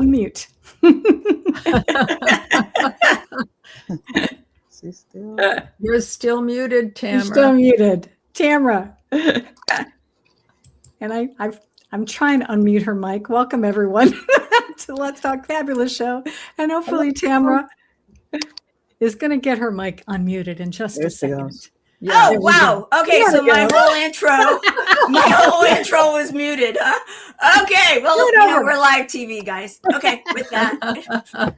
unmute. You're still muted, Tamara. You're still muted, Tamara. And I'm trying to unmute her mic. Welcome everyone to Let's Talk Fabulous show. And hopefully Tamara is going to get her mic unmuted in just a second. Yeah, oh, wow. Okay, so my whole intro was muted, huh? Okay, well, we're live TV, guys. Okay, with that.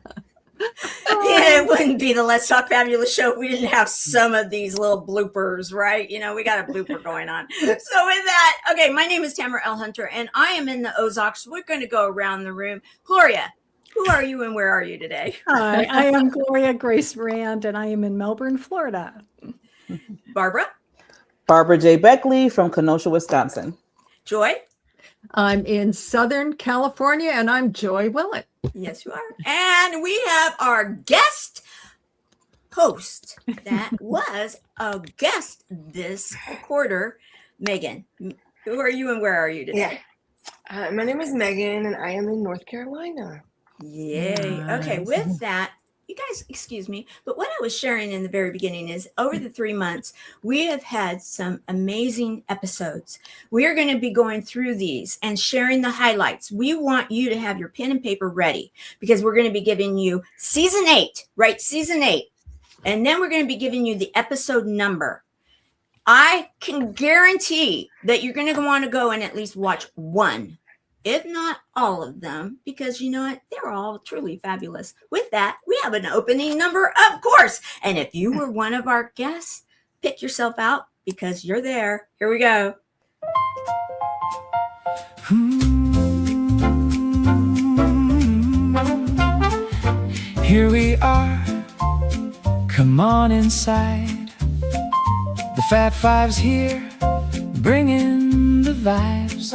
It wouldn't be the Let's Talk Fabulous show if we didn't have some of these little bloopers, right? We got a blooper going on. So with that, okay, my name is Tamara L. Hunter, and I am in the Ozarks. We're going to go around the room. Gloria, who are you and where are you today? Hi, I am Gloria Grace Rand, and I am in Melbourne, Florida. Barbara J. Beckley from Kenosha, Wisconsin. Joy? I'm in Southern California, and I'm Joy Willett. Yes, you are. And we have our guest host that was a guest this quarter, Megan. Who are you and where are you today? Yeah. My name is Megan, and I am in North Carolina. Yay. Nice. Okay, with that, you guys, excuse me, but what I was sharing in the very beginning is over the 3 months, we have had some amazing episodes. We are going to be going through these and sharing the highlights. We want you to have your pen and paper ready because we're going to be giving you season 8, right? Season 8. And then we're going to be giving you the episode number. I can guarantee that you're going to want to go and at least watch one, if not all of them, because you know what? They're all truly fabulous. With that, we have an opening number, of course. And if you were one of our guests, pick yourself out because you're there. Here we go. Here we are. Come on inside. The Fab Five's here, bringing the vibes.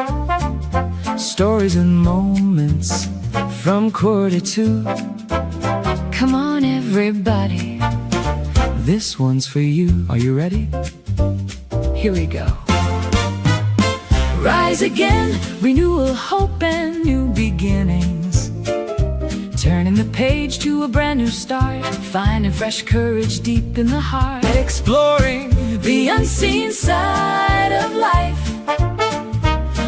Stories and moments from 1:45. Come on everybody, this one's for you. Are you ready? Here we go. Rise again, renewal, hope and new beginnings. Turning the page to a brand new start. Finding fresh courage deep in the heart. Exploring the unseen side of life.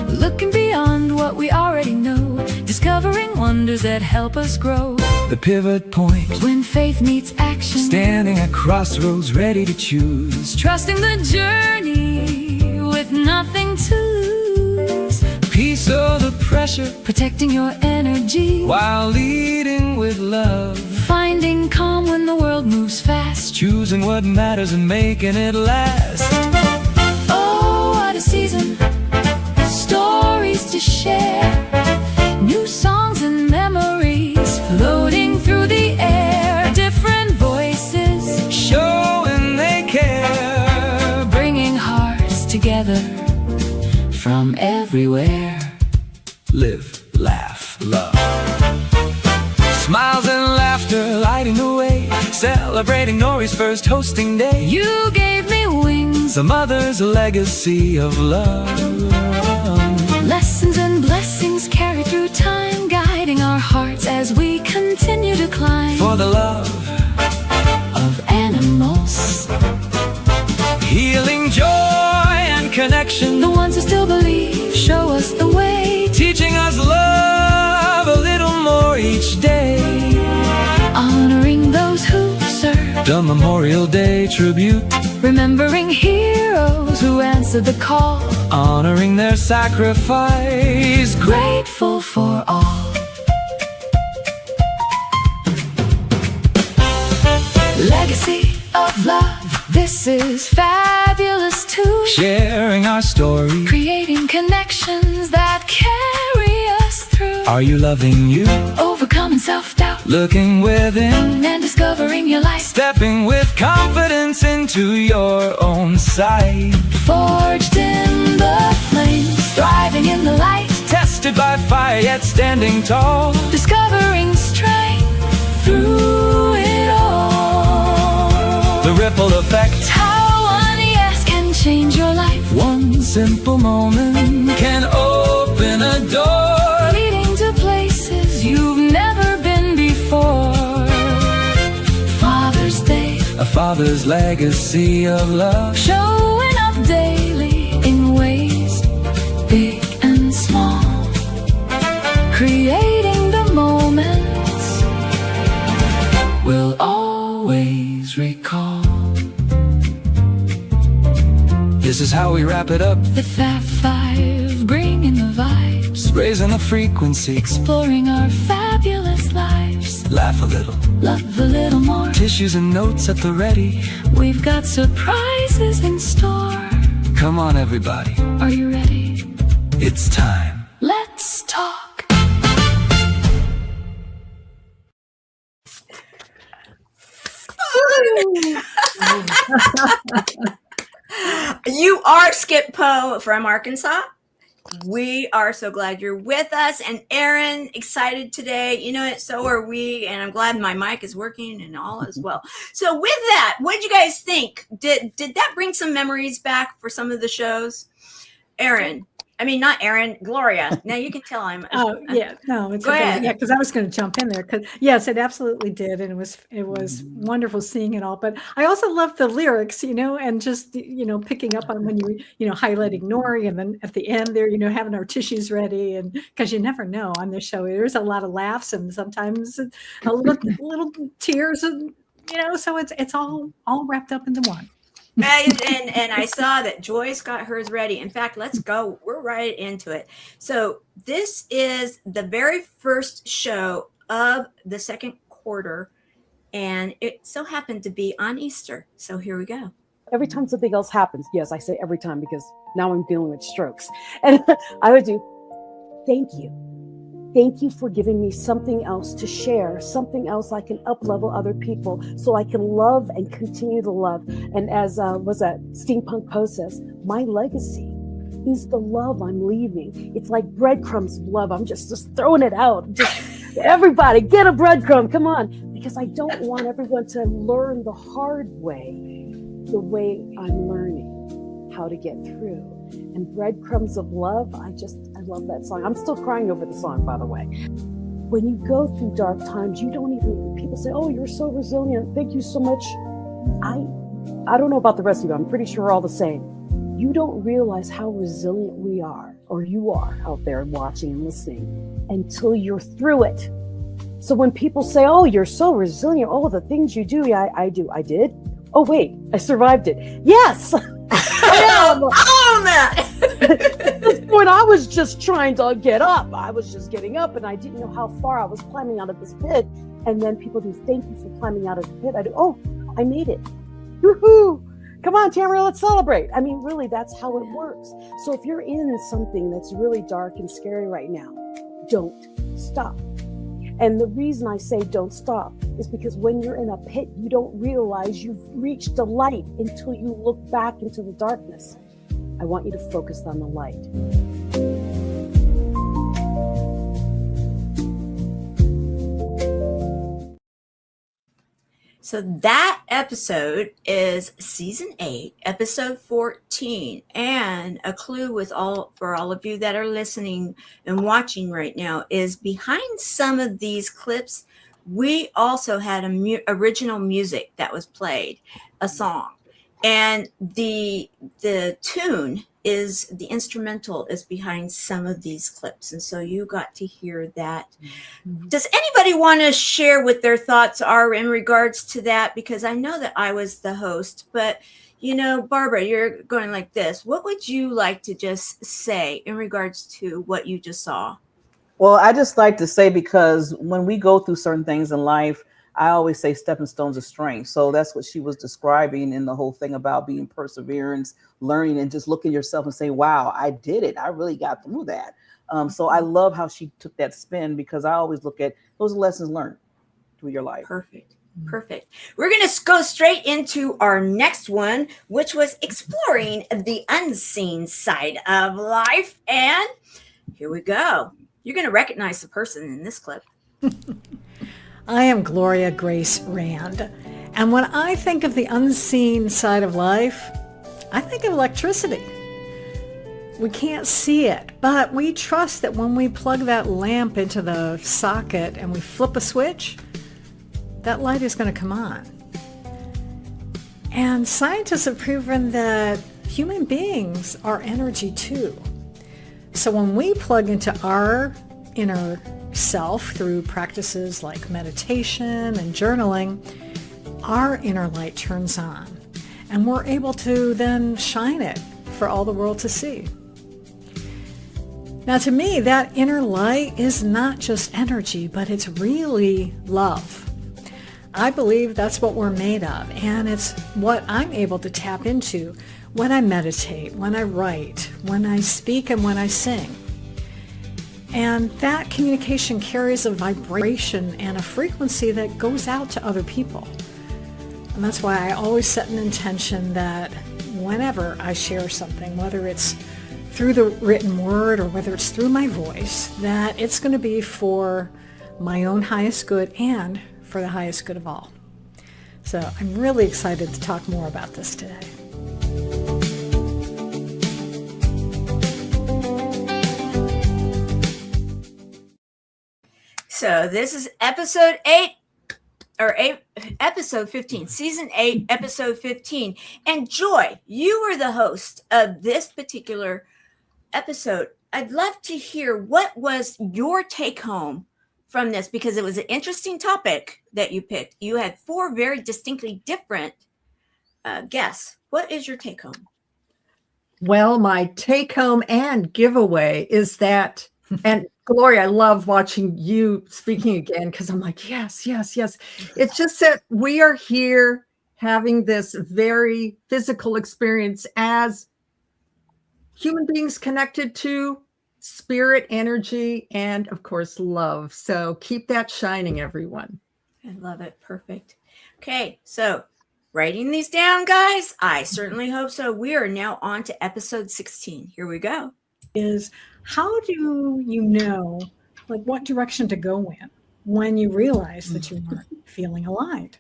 Looking beyond what we already know. Discovering wonders that help us grow. The pivot point, when faith meets action. Standing at crossroads, ready to choose. Trusting the journey with nothing to lose. Peace over pressure, protecting your energy. While leading with love. Finding calm when the world moves fast. Choosing what matters and making it last. Oh, what a season. Stories to share, new songs and memories floating through the air. Different voices showing they care, bringing hearts together from everywhere. Live, laugh, love. Smiles and laughter lighting the way, celebrating Nori's first hosting day. You gave me wings, a mother's legacy of love. Lessons and blessings carried through time, guiding our hearts as we continue to climb. For the love of animals, healing, joy and connection. The ones who still believe show us the way, teaching us love a little more each day. Honoring those who served, a Memorial Day tribute. Remembering heroes who answered the call, honoring their sacrifice. Grateful for all. Legacy of love, this is fabulous too. Sharing our story, creating connections that carry us through. Are you loving you? Overcoming self-doubt, looking within and discovering your light. Stepping with confidence into your own sight. Forged in the flames, thriving in the light. Tested by fire yet standing tall. Discovering strength through it all. The ripple effect, how one yes can change your life. One simple moment can open a door, leading to places you've never Father's legacy of love, showing up daily in ways big and small, creating the moments we'll always recall. This is how we wrap it up. The Fab Five, bringing the vibes, raising the frequency, exploring our fabulous lives. Laugh a little, love a little more, tissues and notes at the ready. We've got surprises in store. Come on everybody, are you ready? It's time. Let's talk. You are Skip Poe from Arkansas. We are so glad you're with us. And Aaron, excited today. You know it, so are we. And I'm glad my mic is working and all as well. So with that, what did you guys think? Did that bring some memories back for some of the shows? Aaron. I mean, not Aaron, Gloria. Now you can tell I'm. Oh yeah, no, it's Go okay. ahead. Yeah, because I was going to jump in there. Because yes, it absolutely did, and it was wonderful seeing it all. But I also loved the lyrics, and just picking up on when you highlighting Nori, and then at the end there, having our tissues ready, and because you never know on this show, there's a lot of laughs and sometimes a little tears, and so it's all wrapped up into one. And I saw that Joyce got hers ready. In fact, let's go. We're right into it. So this is the very first show of the second quarter, and it so happened to be on Easter. So here we go. Every time something else happens, yes, I say every time because now I'm dealing with strokes, and I would do, thank you. Thank you for giving me something else to share, something else I can up-level other people so I can love and continue to love. And as was that Steampunk Poe says, my legacy is the love I'm leaving. It's like breadcrumbs of love. I'm just throwing it out. Just everybody get a breadcrumb, come on. Because I don't want everyone to learn the hard way, the way I'm learning how to get through. And breadcrumbs of love, I love that song. I'm still crying over the song, by the way. When you go through dark times, people say, oh, you're so resilient. Thank you so much. I don't know about the rest of you. I'm pretty sure we're all the same. You don't realize how resilient we are, or you are out there watching and listening, until you're through it. So when people say, oh, you're so resilient, oh, the things you do, yeah, I do. I did? Oh, wait, I survived it. Yes! On that. At this point, I was just trying to get up. I was just getting up, and I didn't know how far I was climbing out of this pit. And then people do, thank you for climbing out of the pit. I do, oh, I made it. Woohoo! Come on, Tamara, let's celebrate. I mean, really, that's how it works. So if you're in something that's really dark and scary right now, don't stop. And the reason I say don't stop is because when you're in a pit, you don't realize you've reached the light until you look back into the darkness. I want you to focus on the light. So that episode is season 8, episode 14, and a clue for all of you that are listening and watching right now is behind some of these clips, we also had original music that was played, a song, and the tune is the instrumental is behind some of these clips, and so you got to hear that. Does anybody want to share what their thoughts are in regards to that? Because I know that I was the host, but Barbara, you're going like this. What would you like to just say in regards to what you just saw? Well, I just like to say, because when we go through certain things in life, I always say stepping stones of strength. So that's what she was describing in the whole thing about being perseverance, learning, and just look at yourself and say, wow, I did it. I really got through that. So I love how she took that spin, because I always look at those lessons learned through your life. Perfect. We're going to go straight into our next one, which was exploring the unseen side of life. And here we go. You're going to recognize the person in this clip. I am Gloria Grace Rand, and when I think of the unseen side of life, I think of electricity. We can't see it, but we trust that when we plug that lamp into the socket and we flip a switch, that light is going to come on. And scientists have proven that human beings are energy too. So when we plug into our inner self through practices like meditation and journaling, our inner light turns on, and we're able to then shine it for all the world to see. Now, to me, that inner light is not just energy, but it's really love. I believe that's what we're made of, and it's what I'm able to tap into when I meditate, when I write, when I speak, and when I sing. And that communication carries a vibration and a frequency that goes out to other people. And that's why I always set an intention that whenever I share something, whether it's through the written word or whether it's through my voice, that it's going to be for my own highest good and for the highest good of all. So I'm really excited to talk more about this today. So this is episode 15, season 8, episode 15. And Joy, you were the host of this particular episode. I'd love to hear what was your take home from this, because it was an interesting topic that you picked. You had 4 very distinctly different guests. What is your take home? Well, my take home and giveaway is that, and Gloria, I love watching you speaking again, because I'm like, yes, yes, yes. It's just that we are here having this very physical experience as human beings connected to spirit, energy, and of course, love. So keep that shining, everyone. I love it. Perfect. Okay, so writing these down, guys? I certainly hope so. We are now on to episode 16. Here we go. Is how do you know, like, what direction to go in when you realize that you aren't feeling aligned?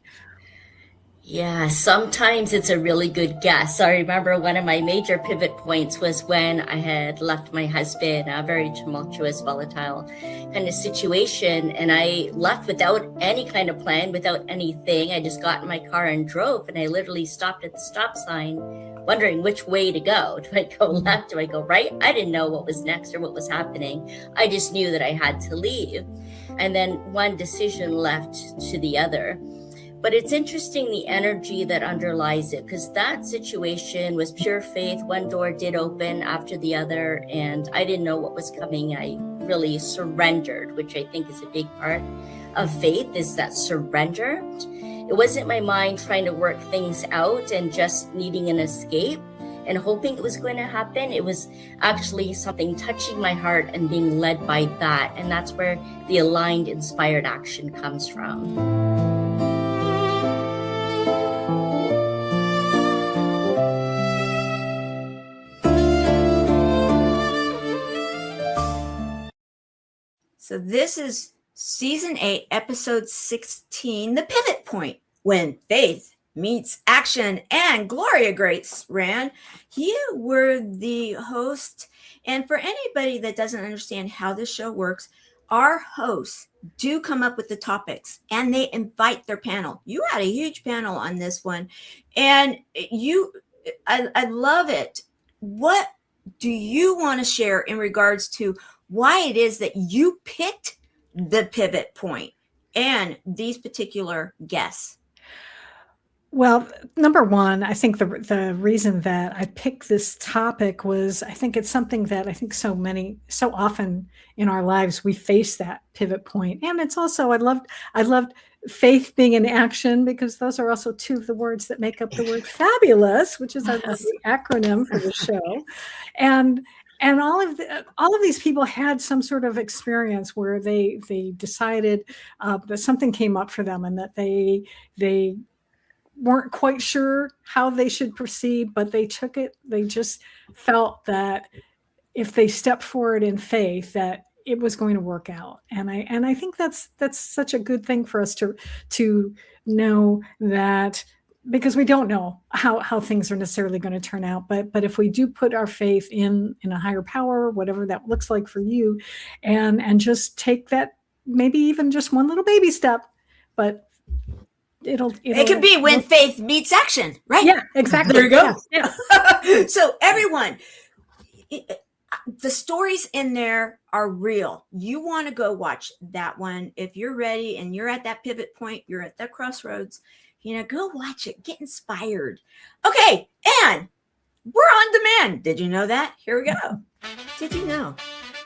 Yeah, sometimes it's a really good guess. I remember one of my major pivot points was when I had left my husband, a very tumultuous, volatile kind of situation. And I left without any kind of plan, without anything. I just got in my car and drove, and I literally stopped at the stop sign wondering which way to go. Do I go left? Do I go right? I didn't know what was next or what was happening. I just knew that I had to leave. And then one decision left to the other. But it's interesting, the energy that underlies it, because that situation was pure faith. One door did open after the other, and I didn't know what was coming. I really surrendered, which I think is a big part of faith, is that surrender. It wasn't my mind trying to work things out and just needing an escape and hoping it was going to happen. It was actually something touching my heart and being led by that. And that's where the aligned, inspired action comes from. So this is season 8, episode 16, the pivot point, when faith meets action. And Gloria Grace ran. You were the host. And for anybody that doesn't understand how this show works, our hosts do come up with the topics and they invite their panel. You had a huge panel on this one. And I love it. What do you want to share in regards to why it is that you picked the pivot point and these particular guests? Well, number one, I think the reason that I picked this topic was, I think it's something that I think so often in our lives, we face that pivot point. And it's also, I loved faith being in action, because those are also 2 of the words that make up the word fabulous, which is our acronym for the show. And all of these people had some sort of experience where they decided that something came up for them and that they weren't quite sure how they should proceed, but they took it. They just felt that if they stepped forward in faith, that it was going to work out. And I think that's such a good thing for us to know, that because we don't know how things are necessarily going to turn out. But if we do put our faith in a higher power, whatever that looks like for you, and just take that, maybe even just one little baby step, but It could be when faith meets action, right? Yeah, exactly. There you go. Yeah. So everyone, the stories in there are real. You want to go watch that one. If you're ready and you're at that pivot point, you're at that crossroads, go watch it, get inspired. Okay. And we're on demand. Did you know that? Here we go. Did you know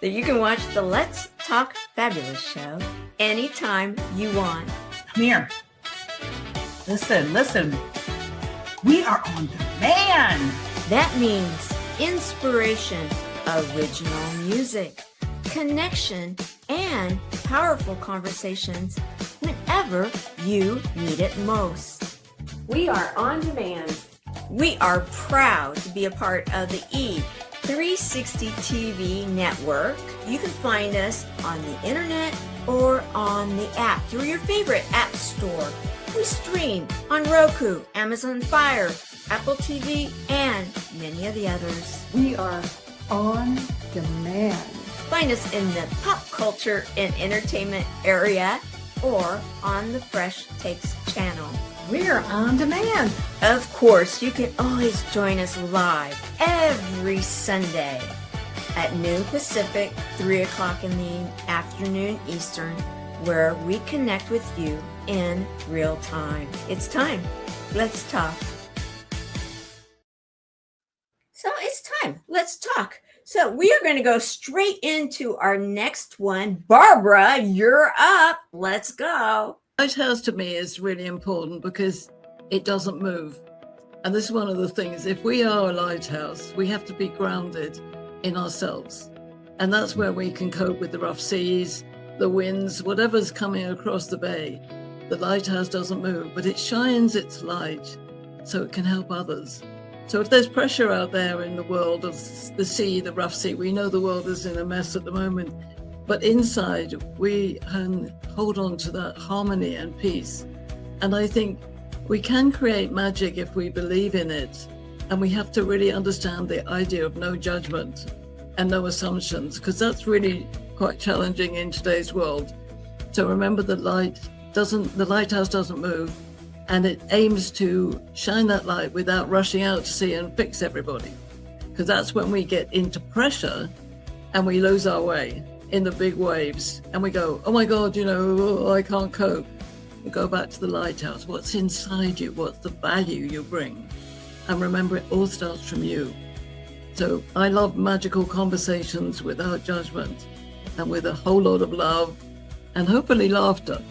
that you can watch the Let's Talk Fabulous show anytime you want? Come here. Listen. We are on demand. That means inspiration, original music, connection, and powerful conversations whenever you need it most. We are on demand. We are proud to be a part of the E26 TV network. You can find us on the internet or on the app through your favorite app store. We stream on Roku, Amazon Fire, Apple TV, and many of the others. We are on demand. Find us in the pop culture and entertainment area or on the Fresh Takes channel. We're on demand. Of course, you can always join us live every Sunday at noon Pacific, 3 o'clock in the afternoon Eastern, where we connect with you in real time. It's time. Let's talk. So it's time. Let's talk. So we are going to go straight into our next one. Barbara, you're up. Let's go. Lighthouse to me is really important because it doesn't move. And this is one of the things, if we are a lighthouse, we have to be grounded in ourselves. And that's where we can cope with the rough seas, the winds, whatever's coming across the bay. The lighthouse doesn't move, but it shines its light so it can help others. So if there's pressure out there in the world of the sea, the rough sea, we know the world is in a mess at the moment, but inside we can hold on to that harmony and peace. And I think we can create magic if we believe in it. And we have to really understand the idea of no judgment and no assumptions, because that's really quite challenging in today's world. So remember, the lighthouse doesn't move, and it aims to shine that light without rushing out to sea and fix everybody. Because that's when we get into pressure and we lose our way in the big waves and we go, oh my God, I can't cope. We go back to the lighthouse. What's inside you? What's the value you bring? And remember, it all starts from you. So I love magical conversations without judgment and with a whole lot of love and hopefully laughter.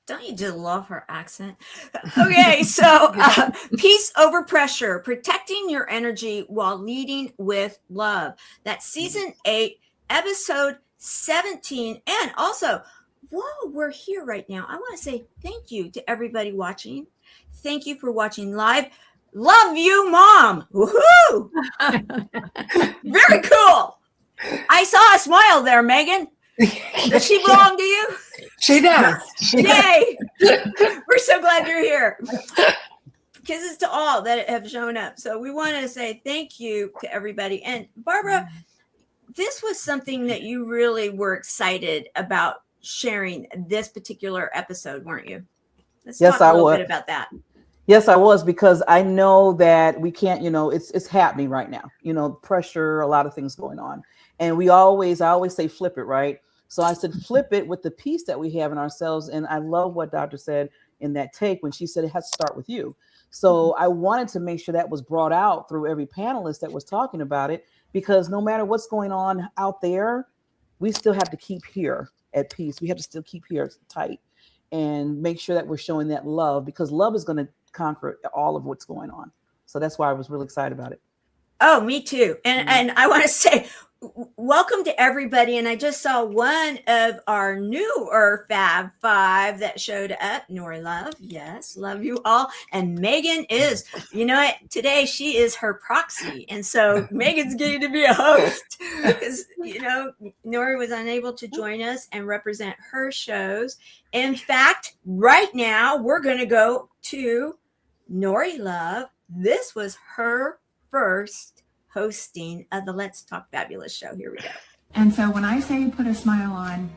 Don't you just love her accent? Okay, so peace over pressure, protecting your energy while leading with love. That's season 8, episode 17. And also, while we're here right now, I want to say thank you to everybody watching. Thank you for watching live. Love you, Mom. Woohoo! Very cool. I saw a smile there, Megan. Does she belong to you? She does. Yay! We're so glad you're here. Kisses to all that have shown up. So we want to say thank you to everybody. And Barbara, this was something that you really were excited about sharing this particular episode, weren't you? Let's talk a little bit about that. Yes, I was, because I know that we can't, it's happening right now, pressure, a lot of things going on. And I always say, flip it, right? So I said, flip it with the peace that we have in ourselves. And I love what Dr. said in that take when she said it has to start with you. So I wanted to make sure that was brought out through every panelist that was talking about it, because no matter what's going on out there, we still have to keep here at peace. We have to still keep here tight and make sure that we're showing that love, because love is going to conquer all of what's going on. So that's why I was really excited about it. Oh, me too. And I want to say welcome to everybody. And I just saw one of our newer Fab Five that showed up. Nori Love. Yes. Love you all. And Megan is, today she is her proxy. And so Megan's getting to be a host because, Nori was unable to join us and represent her shows. In fact, right now we're going to go to Nori Love this was her first hosting of the Let's Talk Fabulous show. Here we go. And so when I say put a smile on,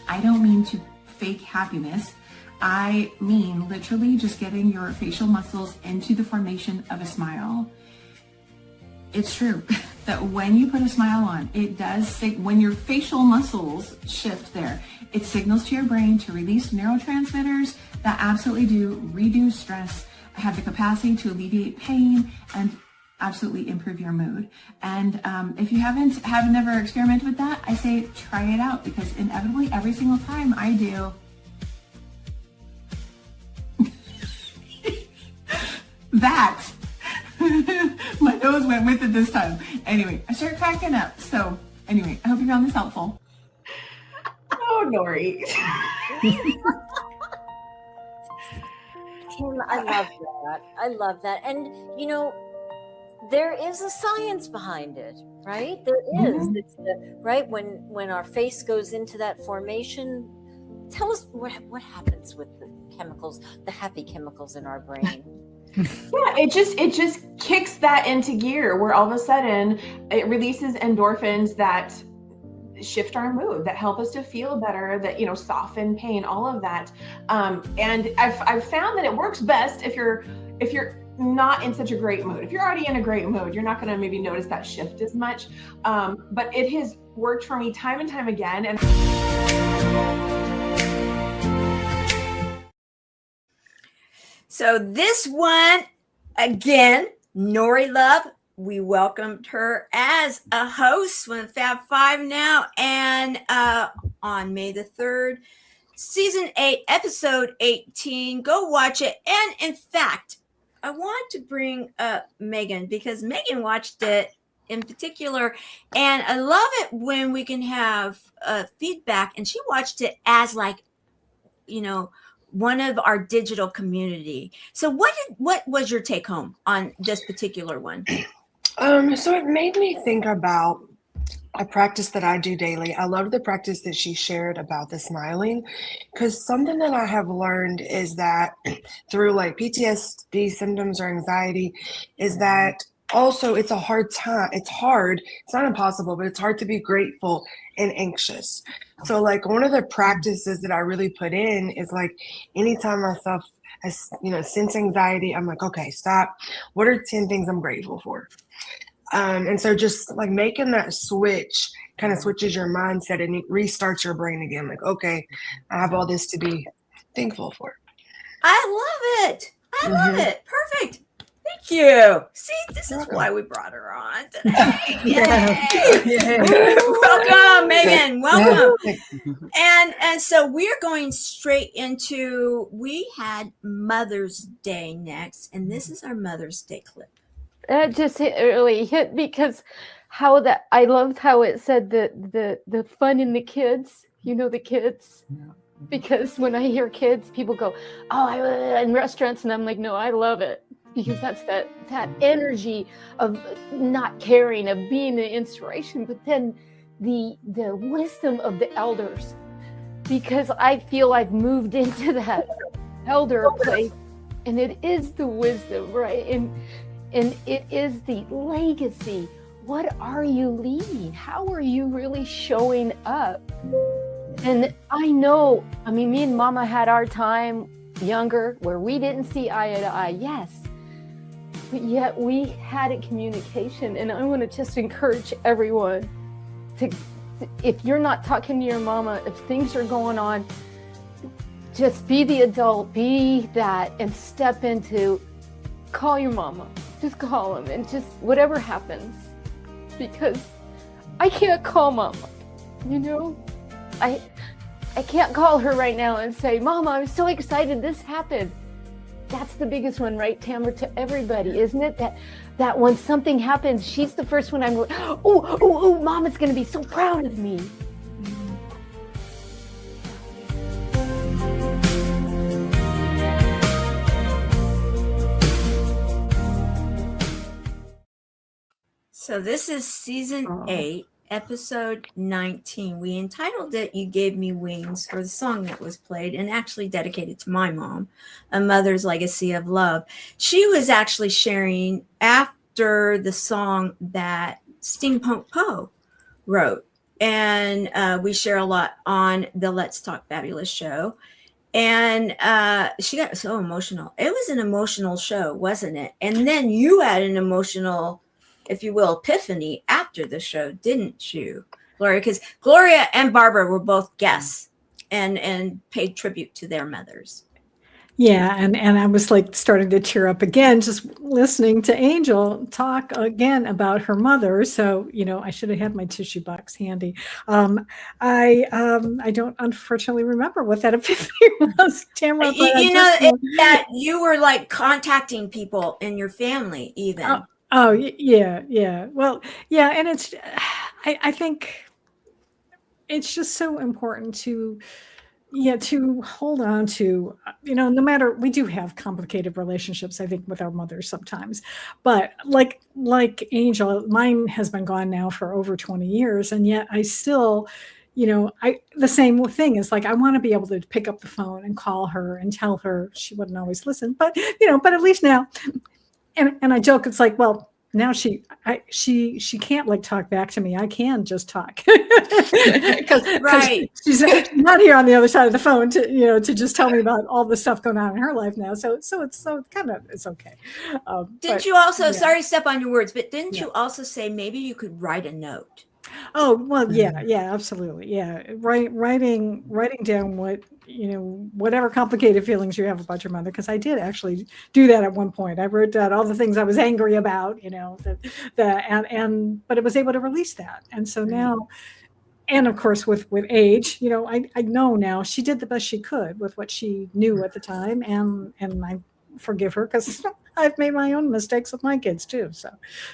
I don't mean to fake happiness. I mean literally just getting your facial muscles into the formation of a smile. It's true that when you put a smile on, it does, when your facial muscles shift there, it signals to your brain to release neurotransmitters that absolutely do reduce stress, have the capacity to alleviate pain, and absolutely improve your mood. And if you have never experimented with that, I say try it out, because inevitably every single time I do that, my nose went with it this time. Anyway, I started cracking up. So anyway, I hope you found this helpful. Oh, Nori. Kim, I love that. I love that. And, you know, there is a science behind it, right? There is. Mhm. It's right when our face goes into that formation. Tell us what happens with the chemicals, the happy chemicals in our brain. Yeah, it just kicks that into gear where all of a sudden it releases endorphins that shift our mood, that help us to feel better, that, you know, soften pain, all of that. And I've found that it works best if you're not in such a great mood. If you're already in a great mood, you're not going to maybe notice that shift as much. But it has worked for me time and time again. And So this one, again, Nori Love, we welcomed her as a host with Fab Five now, and on May the 3rd, season 8, episode 18. Go watch it. And in fact, I want to bring up Megan, because Megan watched it in particular, and I love it when we can have feedback, and she watched it as, like, you know, one of our digital community. So what was your take home on this particular one? So it made me think about a practice that I do daily. I love the practice that she shared about the smiling, because something that I have learned is that through like PTSD symptoms or anxiety is that also it's a hard time. It's hard. It's not impossible, but it's hard to be grateful and anxious. So like one of the practices that I really put in is like anytime myself has, you know, sense anxiety, I'm like, okay, stop. What are 10 things I'm grateful for? And so just like making that switch kind of switches your mindset and it restarts your brain again. Like, okay, I have all this to be thankful for. I love it. I love it. Perfect. Thank you. See, this is why we brought her on today. Yay. Welcome, Megan. Welcome. And so we're going straight into, we had Mother's Day next, and this is our Mother's Day clip. That just really hit, because I loved how it said the fun in the kids, you know, the kids. Yeah. Because when I hear kids, people go, oh, in restaurants, and I'm like, no, I love it. Because that's that energy of not caring, of being the inspiration, but then the wisdom of the elders. Because I feel I've moved into that elder place, and it is the wisdom, right? And it is the legacy. What are you leaving? How are you really showing up? And I know, I mean, me and Mama had our time younger where we didn't see eye to eye, yes. But yet we had a communication. And I want to just encourage everyone to, if you're not talking to your mama, if things are going on, just be the adult, be that, and step into, call your mama. Just call them, and just whatever happens, because I can't call Mama, you know, I can't call her right now and say, Mama, I'm so excited this happened. That's the biggest one, right, Tamara, to everybody, isn't it? That when something happens, she's the first one I'm going, oh, Mama's going to be so proud of me. So this is season 8, episode 19. We entitled it You Gave Me Wings for the song that was played and actually dedicated to my mom, A Mother's Legacy of Love. She was actually sharing after the song that Steampunk Poe wrote. And we share a lot on the Let's Talk Fabulous show. And she got so emotional. It was an emotional show, wasn't it? And then you had an emotional, if you will, epiphany after the show, didn't you, Gloria? Because Gloria and Barbara were both guests and paid tribute to their mothers. Yeah, and I was like starting to tear up again just listening to Angel talk again about her mother. So, you know, I should have had my tissue box handy. I don't unfortunately remember what that epiphany was, Tamara. You know, that you were like contacting people in your family even. Yeah. Well, yeah, and it's I think it's just so important to hold on to, you know, no matter, we do have complicated relationships, I think, with our mothers sometimes, but like Angel, mine has been gone now for over 20 years. And yet I still, you know, the same thing is like, I want to be able to pick up the phone and call her and tell her. She wouldn't always listen, but, you know, but at least now, and I joke, it's like, well, now she can't like talk back to me. I can just talk because right. she's not here on the other side of the phone to, you know, to just tell me about all the stuff going on in her life now. So it's it's okay. Didn't you also, sorry to step on your words, but didn't you also say maybe you could write a note? Oh, well, yeah, absolutely. Yeah. Writing down what, you know, whatever complicated feelings you have about your mother. Cause I did actually do that at one point. I wrote down all the things I was angry about, you know, but it was able to release that. And so now, and of course with age, you know, I know now she did the best she could with what she knew at the time. And I forgive her because I've made my own mistakes with my kids too. So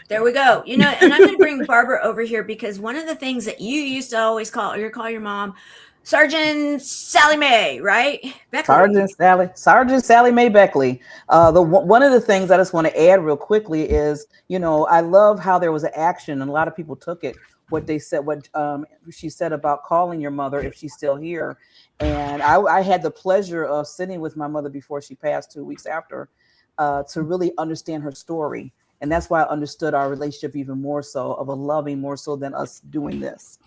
there we go. You know, and I'm going to bring Barbara over here because one of the things that you used to always call your mom Sergeant Sally Mae, right? Beckley. Sergeant Sally Mae Beckley. One of the things I just want to add real quickly is, you know, I love how there was an action and a lot of people took it. What she said about calling your mother if she's still here. And I had the pleasure of sitting with my mother before she passed 2 weeks after to really understand her story. And that's why I understood our relationship even more so, of a loving more so than us doing this.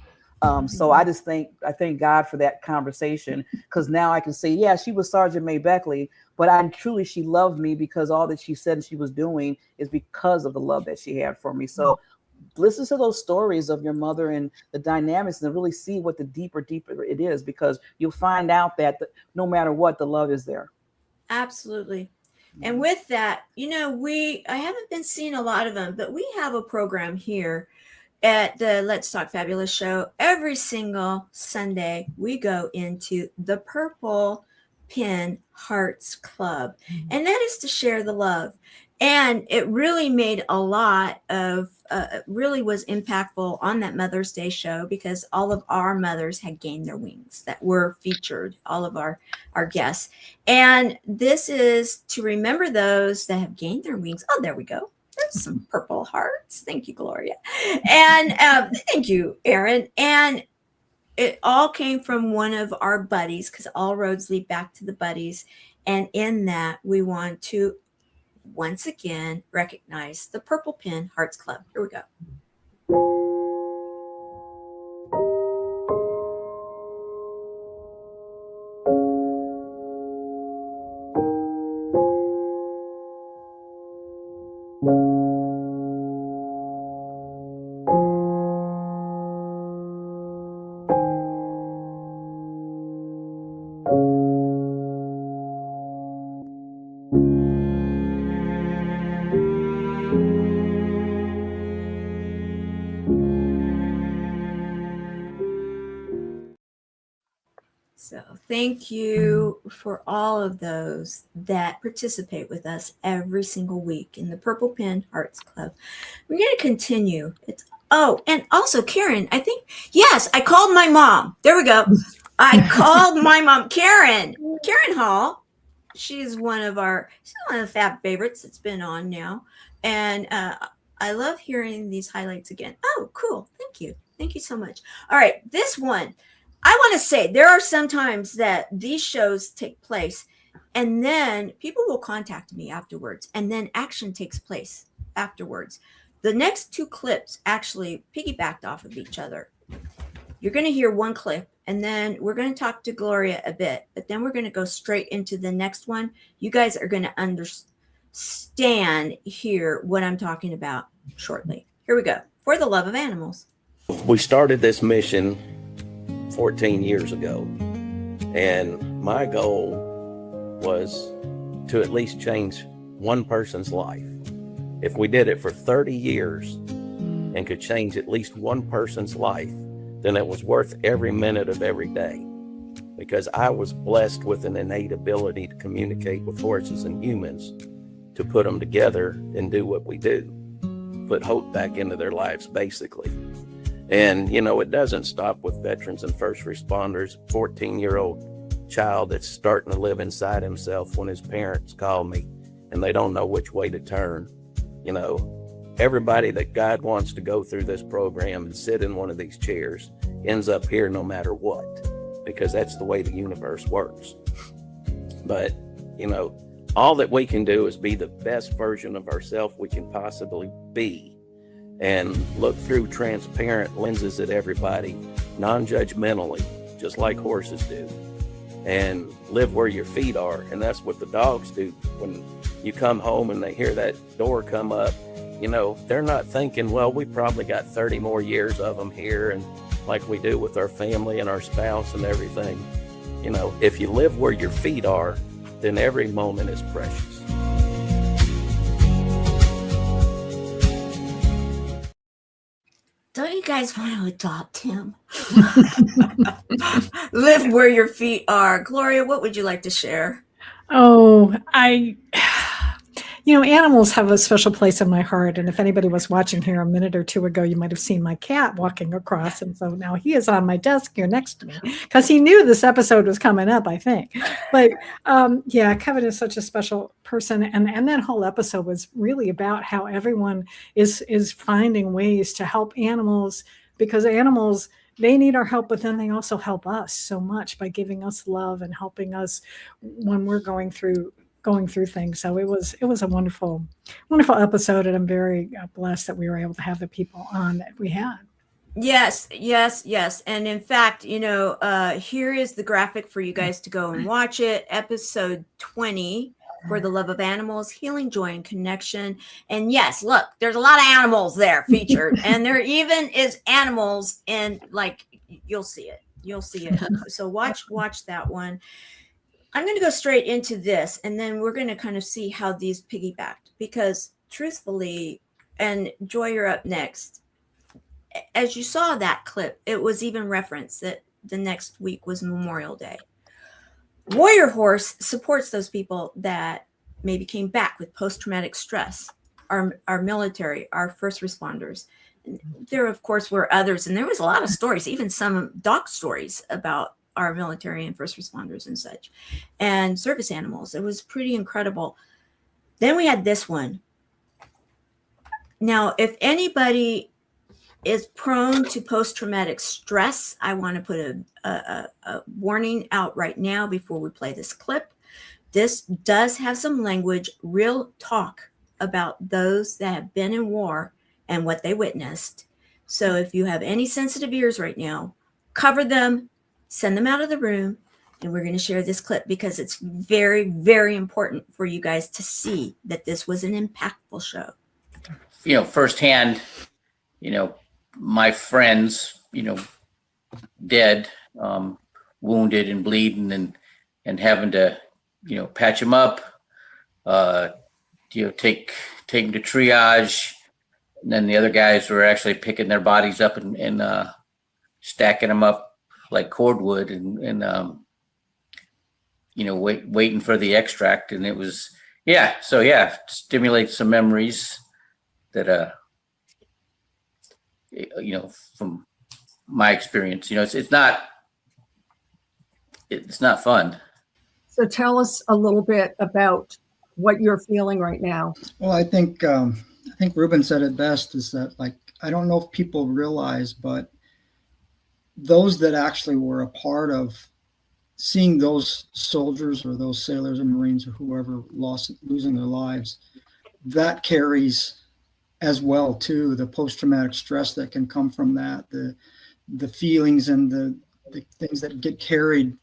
So I thank God for that conversation, because now I can say, yeah, she was Sergeant Mae Beckley, but she loved me because all that she said she was doing is because of the love that she had for me. So listen to those stories of your mother and the dynamics and really see what the deeper it is, because you'll find out that no matter what, the love is there. Absolutely. And with that, you know, I haven't been seeing a lot of them, but we have a program here at the Let's Talk Fabulous show. Every single Sunday, we go into the Purple Pin Hearts Club, and that is to share the love. And it really made a lot of, really was impactful on that Mother's Day show, because all of our mothers had gained their wings that were featured, all of our guests. And this is to remember those that have gained their wings. Oh, there we go. There's some purple hearts. Thank you, Gloria. And thank you, Aaron. And it all came from one of our buddies, because all roads lead back to the buddies. And in that, we want to once again recognize the Purple Pin Hearts Club. Here we go. So thank you for all of those that participate with us every single week in the Purple Pin Hearts Club. We're going to continue. And also Karen, I think, yes, I called my mom. There we go. I called my mom, Karen Hall. She's one of the Fab favorites that's been on now. And I love hearing these highlights again. Oh, cool. Thank you. Thank you so much. All right, this one. I want to say there are some times that these shows take place and then people will contact me afterwards and then action takes place afterwards. The next two clips actually piggybacked off of each other. You're going to hear one clip and then we're going to talk to Gloria a bit, but then we're going to go straight into the next one. You guys are going to understand here what I'm talking about shortly. Here we go. For the love of animals. We started this mission 14 years ago, and my goal was to at least change one person's life. If we did it for 30 years and could change at least one person's life, then it was worth every minute of every day, because I was blessed with an innate ability to communicate with horses and humans, to put them together and do what we do, put hope back into their lives, basically. And, you know, it doesn't stop with veterans and first responders. 14-year-old child that's starting to live inside himself when his parents call me and they don't know which way to turn. You know, everybody that God wants to go through this program and sit in one of these chairs ends up here no matter what, because that's the way the universe works. But, you know, all that we can do is be the best version of ourselves we can possibly be, and look through transparent lenses at everybody, non-judgmentally, just like horses do, and live where your feet are. And that's what the dogs do. When you come home and they hear that door come up, you know, they're not thinking, well, we probably got 30 more years of them here, and like we do with our family and our spouse and everything. You know, if you live where your feet are, then every moment is precious. Don't you guys want to adopt him? Live where your feet are. Gloria, what would you like to share? Oh, animals have a special place in my heart. And if anybody was watching here a minute or two ago, you might have seen my cat walking across. And so now he is on my desk here next to me because he knew this episode was coming up, I think. But Kevin is such a special person. And that whole episode was really about how everyone is finding ways to help animals, because animals, they need our help, but then they also help us so much by giving us love and helping us when we're going through things. So it was a wonderful episode, and I'm very blessed that we were able to have the people on that we had. Yes. And in fact, here is the graphic for you guys to go and watch it. Episode 20, For the Love of Animals, Healing, Joy, and Connection. And yes, look, there's a lot of animals there featured. And there even is animals in, like, you'll see it. So watch that one. I'm going to go straight into this, and then we're going to kind of see how these piggybacked, because truthfully, and Joy, you're up next. As you saw that clip, it was even referenced that the next week was Memorial Day. Warrior Horse supports those people that maybe came back with post-traumatic stress, our military, our first responders. There, of course, were others, and there was a lot of stories, even some dog stories about our military and first responders and such, and service animals. It was pretty incredible. Then we had this one. Now, if anybody is prone to post-traumatic stress, I want to put a warning out right now before we play this clip. This does have some language, real talk about those that have been in war and what they witnessed. So if you have any sensitive ears right now, cover them, send them out of the room, and we're going to share this clip because it's very, very important for you guys to see that this was an impactful show. Firsthand, my friends, dead, wounded and bleeding, and having to, patch them up, take them to triage. And then the other guys were actually picking their bodies up and stacking them up like cordwood and waiting for the extract. And it was, stimulates some memories that, from my experience, it's not fun. So tell us a little bit about what you're feeling right now. Well, I think Ruben said it best, is that, like, I don't know if people realize, but those that actually were a part of seeing those soldiers or those sailors and Marines or whoever losing their lives, that carries as well too, the post-traumatic stress that can come from that, the feelings and the things that get carried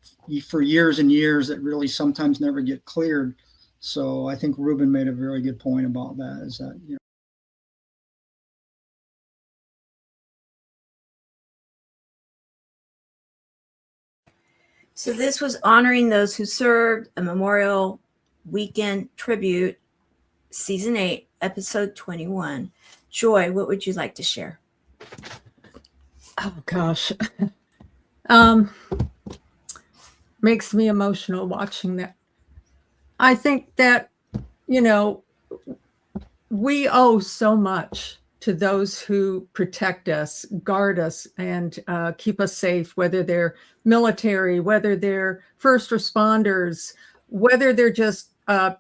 for years and years that really sometimes never get cleared. So I think Ruben made a very good point about that, is that, you know, So this was honoring those who served, a Memorial Weekend tribute, season 8, episode 21. Joy, what would you like to share? Oh gosh. Makes me emotional watching that. I think that, you know, we owe so much to those who protect us, guard us, and keep us safe, whether they're military, whether they're first responders, whether they're just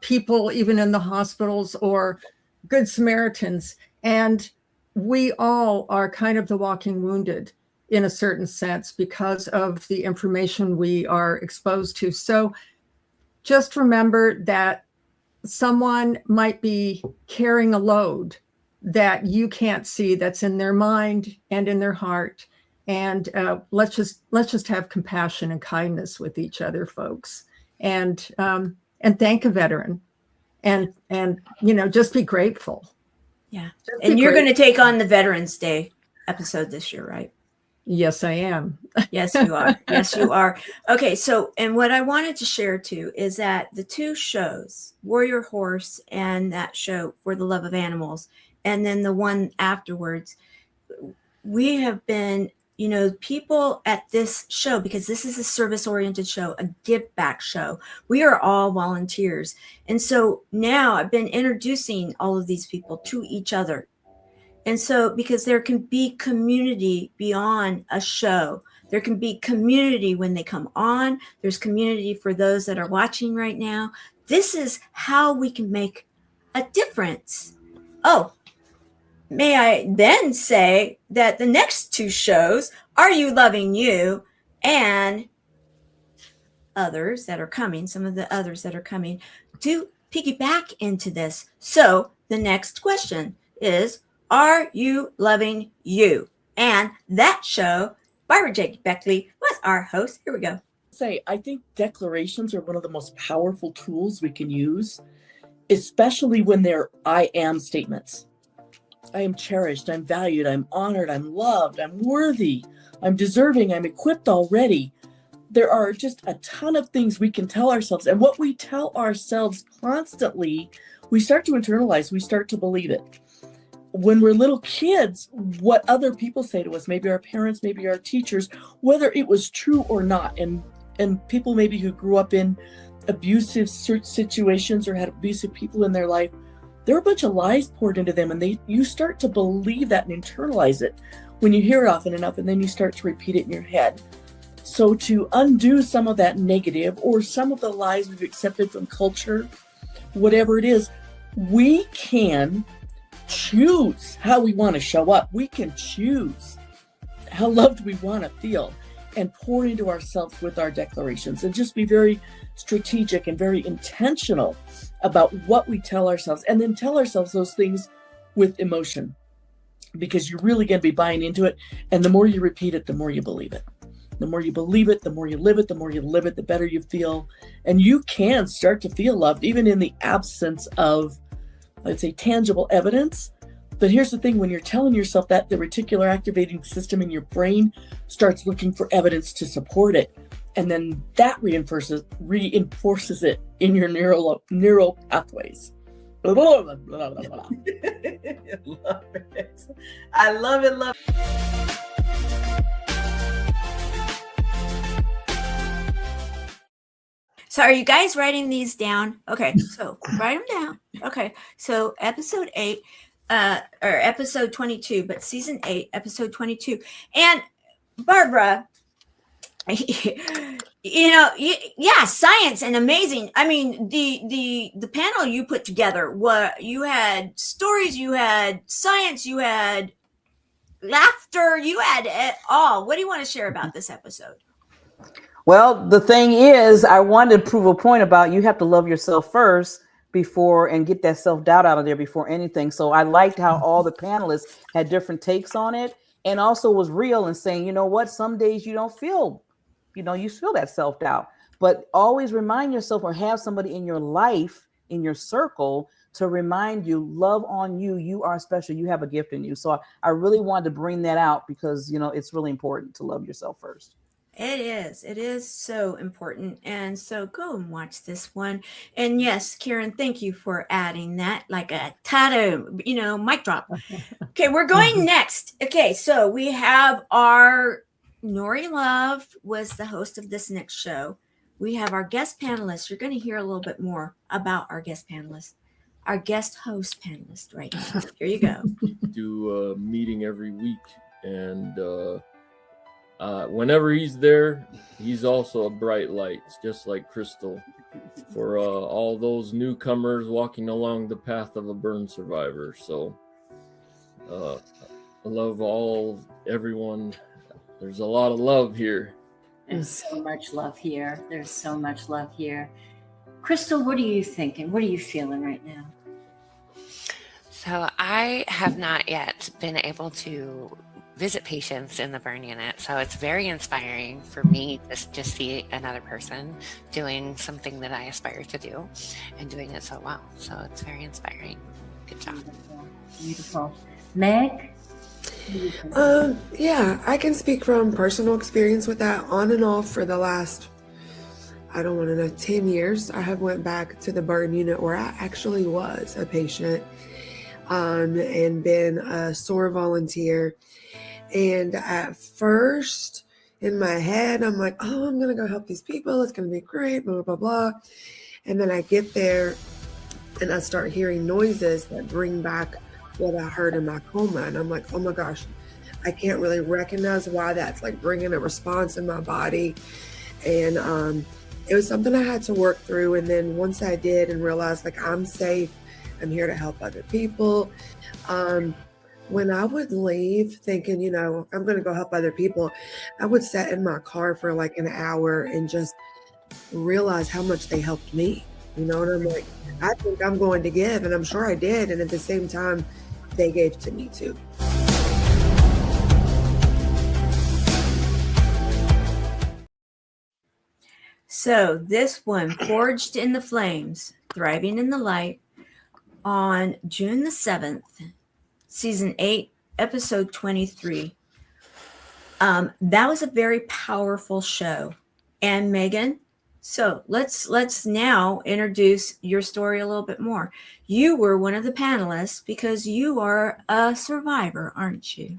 people even in the hospitals or Good Samaritans. And we all are kind of the walking wounded in a certain sense because of the information we are exposed to. So just remember that someone might be carrying a load that you can't see, that's in their mind and in their heart. And let's just have compassion and kindness with each other, folks, and thank a veteran, and you know, just be grateful. Yeah. And you're going to take on the Veterans Day episode this year, right? Yes, I am. Yes, you are. Yes, you are. Okay. So, and what I wanted to share too is that the two shows, Warrior Horse and that show For the Love of Animals, and then the one afterwards, we have been, you know, people at this show, because this is a service-oriented show, a give back show. We are all volunteers. And so now I've been introducing all of these people to each other. And so, because there can be community beyond a show, there can be community when they come on. There's community for those that are watching right now. This is how we can make a difference. Oh, may I then say that the next two shows, Are You Loving You? And others that are coming, some of the others that are coming, to piggyback into this. So the next question is, Are You Loving You? And that show, Barbara J. Beckley was our host. Here we go. I think declarations are one of the most powerful tools we can use, especially when they're I am statements. I am cherished, I'm valued, I'm honored, I'm loved, I'm worthy, I'm deserving, I'm equipped already. There are just a ton of things we can tell ourselves. And what we tell ourselves constantly, we start to internalize, we start to believe it. When we're little kids, what other people say to us, maybe our parents, maybe our teachers, whether it was true or not, and people maybe who grew up in abusive situations or had abusive people in their life, there are a bunch of lies poured into them, and you start to believe that and internalize it when you hear it often enough, and then you start to repeat it in your head. So to undo some of that negative or some of the lies we've accepted from culture, whatever it is, we can choose how we want to show up. We can choose how loved we want to feel and pour into ourselves with our declarations, and just be very strategic and very intentional about what we tell ourselves, and then tell ourselves those things with emotion, because you're really going to be buying into it. And the more you repeat it, the more you believe it. The more you believe it, the more you live it, the more you live it, the better you feel. And you can start to feel loved even in the absence of, let's say, tangible evidence. But here's the thing, when you're telling yourself that, the reticular activating system in your brain starts looking for evidence to support it. And then that reinforces it in your neural pathways. Blah, blah, blah, blah, blah, blah. Love it. I love it. Love it. So are you guys writing these down? Okay, so write them down. Okay, so episode 8, or episode 22, but season 8, episode 22. And Barbara, you know, yeah, science and amazing. I mean, the panel you put together, what you had stories, you had science, you had laughter you had it all. What do you want to share about this episode? Well, the thing is, I wanted to prove a point about you have to love yourself first before and get that self-doubt out of there before anything. So I liked how all the panelists had different takes on it and also was real and saying, you know what, some days you don't feel, you feel that self-doubt, but always remind yourself or have somebody in your life, in your circle, to remind you, love on you. You are special. You have a gift in you. So I really wanted to bring that out because, it's really important to love yourself first. It is. It is so important. And so go and watch this one. And yes, Karen, thank you for adding that like a tattoo, mic drop. Okay, we're going next. Okay, so we have our Nori Love was the host of this next show. We have our guest panelists. You're going to hear a little bit more about our guest panelists. Our guest host panelist right now. Here you go. Do a meeting every week, and whenever he's there, he's also a bright light, just like Crystal, for all those newcomers walking along the path of a burn survivor. So I love everyone. There's a lot of love here. There's so much love here. There's so much love here. Crystal, what are you thinking? What are you feeling right now? So I have not yet been able to visit patients in the burn unit. So it's very inspiring for me to see another person doing something that I aspire to do and doing it so well. So it's very inspiring. Good job. Beautiful. Meg? Yeah, I can speak from personal experience with that. On and off for the last, I don't want to know, 10 years, I have went back to the burn unit where I actually was a patient and been a SOAR volunteer. And at first, in my head, I'm like, oh, I'm going to go help these people. It's going to be great, blah, blah, blah, blah. And then I get there and I start hearing noises that bring back what I heard in my coma. And I'm like, oh my gosh, I can't really recognize why that's like bringing a response in my body. And it was something I had to work through. And then once I did and realized like I'm safe, I'm here to help other people. When I would leave thinking, I'm going to go help other people, I would sit in my car for like an hour and just realize how much they helped me. And I'm like, I think I'm going to give, and I'm sure I did. And at the same time, they gave to me too. So this one, Forged in the Flames, Thriving in the Light, on June the 7th, season 8, episode 23. That was a very powerful show. And Megan, so let's now introduce your story a little bit more. You were one of the panelists because you are a survivor, aren't you?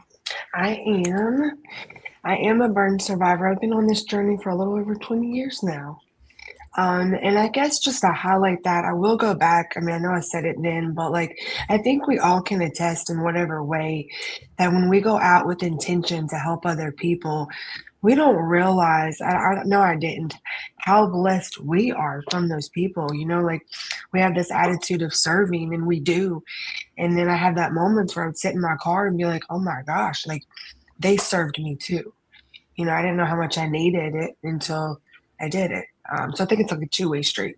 I am a burn survivor. I've been on this journey for a little over 20 years now. And I guess just to highlight that, I will go back. I mean, I know I said it then, but like, I think we all can attest in whatever way that when we go out with intention to help other people, we don't realize, I know I didn't, how blessed we are from those people. Like we have this attitude of serving, and we do. And then I have that moment where I'd sit in my car and be like, oh my gosh, like they served me too. I didn't know how much I needed it until I did it. So I think it's like a two-way street.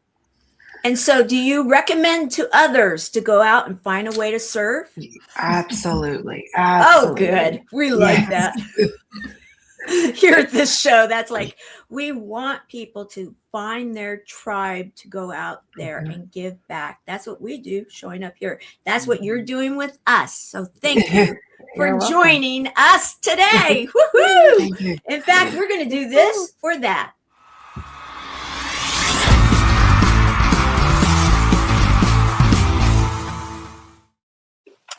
And so do you recommend to others to go out and find a way to serve? Absolutely. Oh, good. We like that. Here at this show, that's like, we want people to find their tribe to go out there and give back. That's what we do showing up here. That's what you're doing with us. So thank you for joining us today. Woohoo! In fact, we're going to do this for that.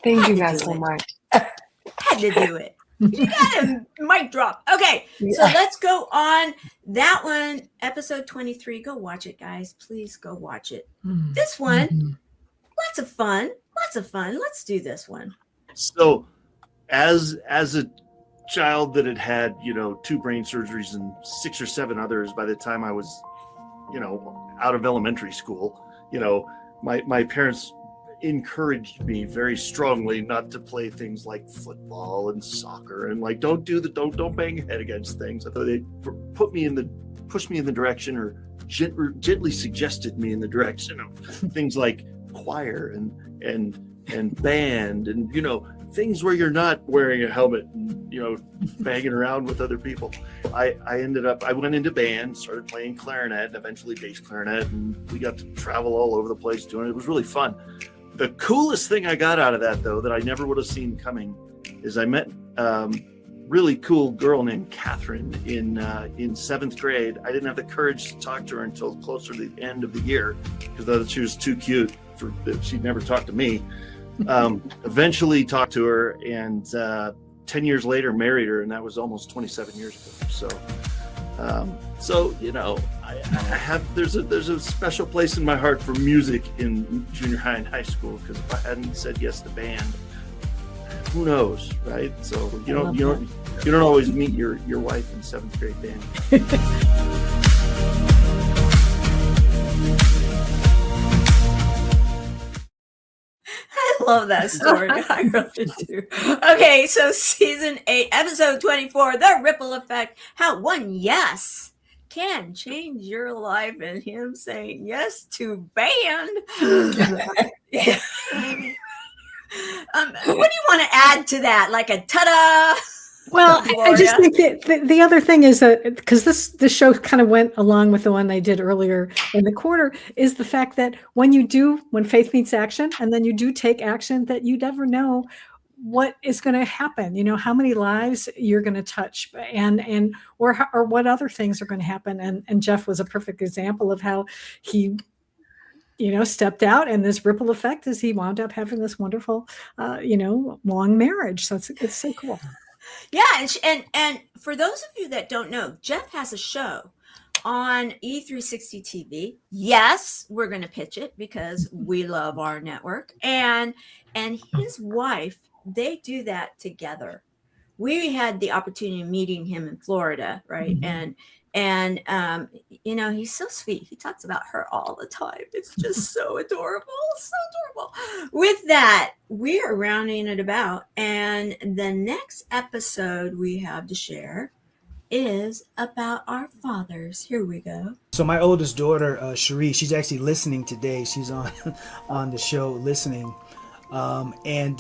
Thank you guys so much. Had to do it. You got a mic drop. Okay, so let's go on that one. Episode 23. Go watch it, guys. Please go watch it. This one, lots of fun. Let's do this one. So, as a child that had 2 brain surgeries and 6 or 7 others by the time I was, out of elementary school, my parents encouraged me very strongly not to play things like football and soccer and like don't bang your head against things. I thought they pushed me in the direction or gently suggested me in the direction of things like choir and band and things where you're not wearing a helmet and banging around with other people. I went into band, started playing clarinet and eventually bass clarinet, and we got to travel all over the place doing it. It was really fun. The coolest thing I got out of that, though, that I never would have seen coming, is I met really cool girl named Catherine in 7th grade. I didn't have the courage to talk to her until closer to the end of the year because I thought she was too cute she'd never talk to me. Eventually talked to her, and 10 years later married her, and that was almost 27 years ago. So I have there's a special place in my heart for music in junior high and high school, because if I hadn't said yes to band, who knows, right? So you don't always meet your wife in 7th grade band. I love that story. I really do. Okay, so season 8, episode 24, The Ripple Effect, how one yes can change your life, and him saying yes to band. What do you want to add to that? Like a ta-da? Well, I just think that the other thing is that, because this show kind of went along with the one they did earlier in the quarter, is the fact that when faith meets action, and then you do take action, that you never know what is going to happen, how many lives you're going to touch, or what other things are going to happen. And Jeff was a perfect example of how he stepped out, and this ripple effect is he wound up having this wonderful, long marriage. So it's so cool. Yeah, and for those of you that don't know, Jeff has a show on E26 TV. Yes, we're going to pitch it because we love our network. And his wife, they do that together. We had the opportunity of meeting him in Florida, right? Mm-hmm. And he's so sweet. He talks about her all the time. It's just so adorable, so adorable. With that, we are rounding it about, and the next episode we have to share is about our fathers. Here we go. So my oldest daughter, Cherie, she's actually listening today. She's on the show listening. And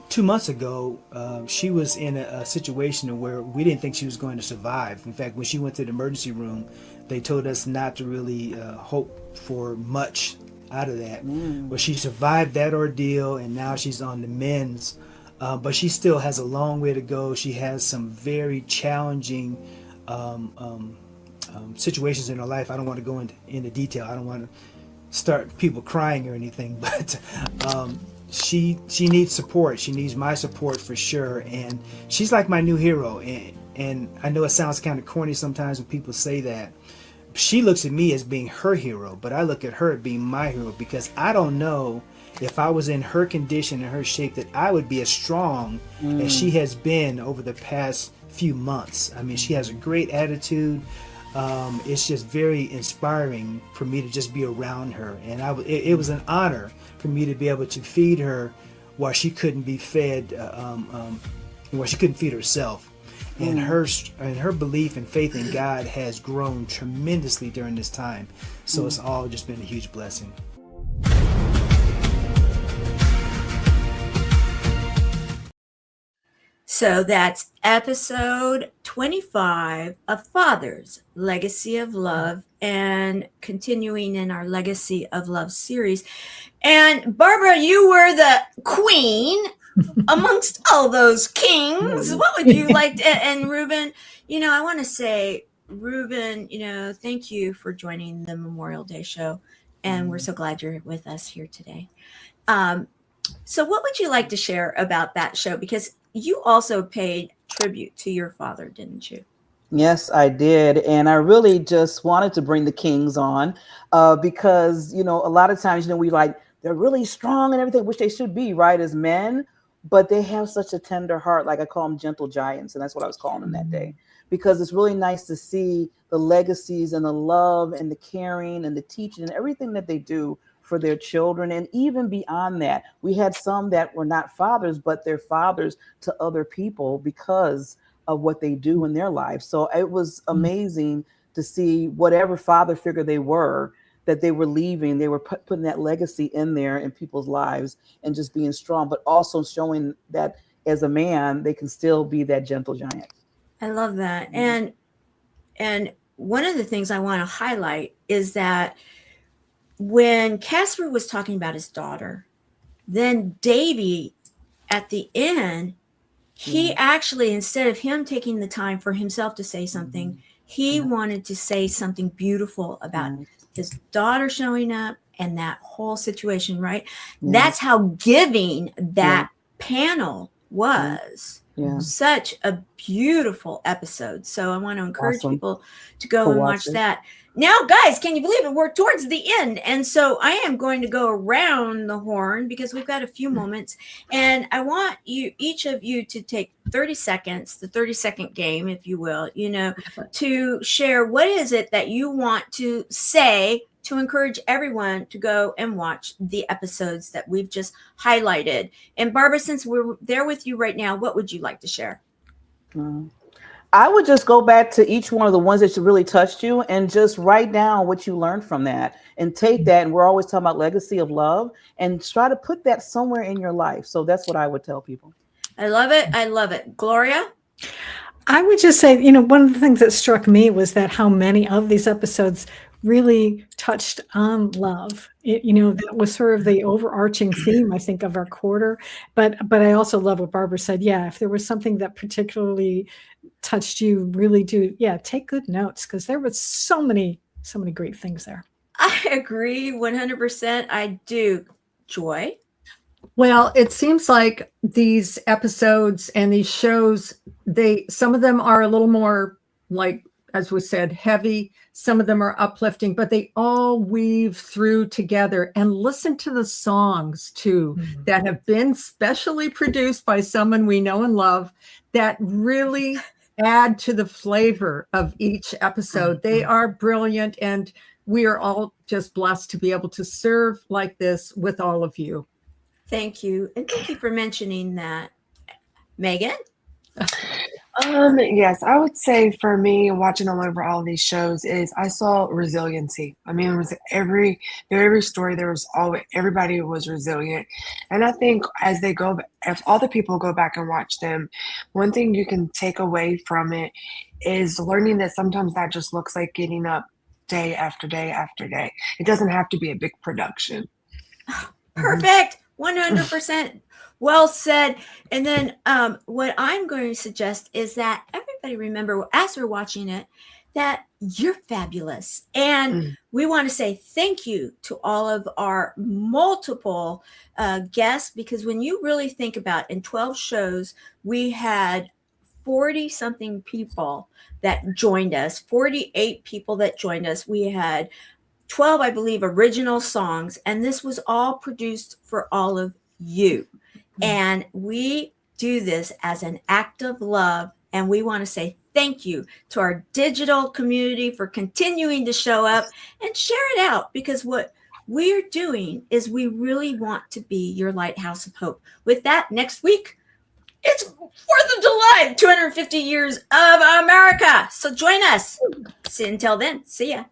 2 months ago, she was in a situation where we didn't think she was going to survive. In fact, when she went to the emergency room, they told us not to really hope for much out of that. But she survived that ordeal, and now she's on the mends. But she still has a long way to go. She has some very challenging situations in her life. I don't want to go into detail. I don't want to start people crying or anything, but she needs support. She needs my support for sure, and she's like my new hero. And I know it sounds kind of corny sometimes when people say that. She looks at me as being her hero, but I look at her as being my hero, because I don't know if I was in her condition and her shape that I would be as strong as she has been over the past few months. I mean, she has a great attitude. It's just very inspiring for me to just be around her, and it was an honor for me to be able to feed her while she couldn't be fed, while she couldn't feed herself. And her belief and faith in God has grown tremendously during this time. So it's all just been a huge blessing. So that's episode 25 of Fathers, Legacy of Love, and continuing in our Legacy of Love series. And Barbara, you were the queen amongst all those kings. What would you like to, and Ruben, I want to say, Ruben, thank you for joining the Memorial Day show. And we're so glad you're with us here today. So what would you like to share about that show? Because you also paid tribute to your father, didn't you? Yes, I did. And I really just wanted to bring the kings on because, a lot of times, they're really strong and everything, which they should be, right, as men, but they have such a tender heart. Like I call them gentle giants. And that's what I was calling them that day, because it's really nice to see the legacies and the love and the caring and the teaching and everything that they do for their children. And even beyond that, we had some that were not fathers, but they're fathers to other people because of what they do in their lives. So it was amazing to see whatever father figure they were, that they were leaving, they were putting that legacy in there in people's lives and just being strong, but also showing that as a man, they can still be that gentle giant. I love that. And one of the things I want to highlight is that when Casper was talking about his daughter, then Davy at the end, he actually, instead of him taking the time for himself to say something, he wanted to say something beautiful about his daughter showing up and that whole situation, right? That's how giving that panel was. Such a beautiful episode. So I want to encourage people to go and watch that. Now, guys, can you believe it? We're towards the end. And so I am going to go around the horn because we've got a few moments. And I want you, each of you, to take 30 seconds, the 30-second game, if you will, to share what is it that you want to say to encourage everyone to go and watch the episodes that we've just highlighted. And Barbara, since we're there with you right now, what would you like to share? I would just go back to each one of the ones that really touched you and just write down what you learned from that and take that. And we're always talking about legacy of love and try to put that somewhere in your life. So that's what I would tell people. I love it. I love it. Gloria? I would just say, one of the things that struck me was that how many of these episodes really touched on love. That was sort of the overarching theme, I think, of our quarter. But I also love what Barbara said. Yeah, if there was something that particularly touched you, really do, take good notes, because there was so many great things there. I agree 100%. I do. Joy? Well, it seems like these episodes and these shows, some of them are a little more, like, as we said, heavy. Some of them are uplifting, but they all weave through together. And listen to the songs too, that have been specially produced by someone we know and love, that really add to the flavor of each episode. They are brilliant, and we are all just blessed to be able to serve like this with all of you. Thank you. And thank you for mentioning that. Megan? Yes, I would say for me, watching all over all these shows, is I saw resiliency. I mean, it was every story, there was always, everybody was resilient. And I think as if all the people go back and watch them, one thing you can take away from it is learning that sometimes that just looks like getting up day after day after day. It doesn't have to be a big production. Perfect. 100%. Well said. And then what I'm going to suggest is that everybody remember, as we're watching it, that you're fabulous. And we want to say thank you to all of our multiple guests, because when you really think about in 12 shows, we had 40 something people that joined us, 48 people that joined us. We had 12, I believe, original songs, and this was all produced for all of you. And we do this as an act of love, and we want to say thank you to our digital community for continuing to show up and share it out, because what we're doing is we really want to be your lighthouse of hope. With that, next week, it's 4th of July, 250 years of America. So join us. Until then, see ya.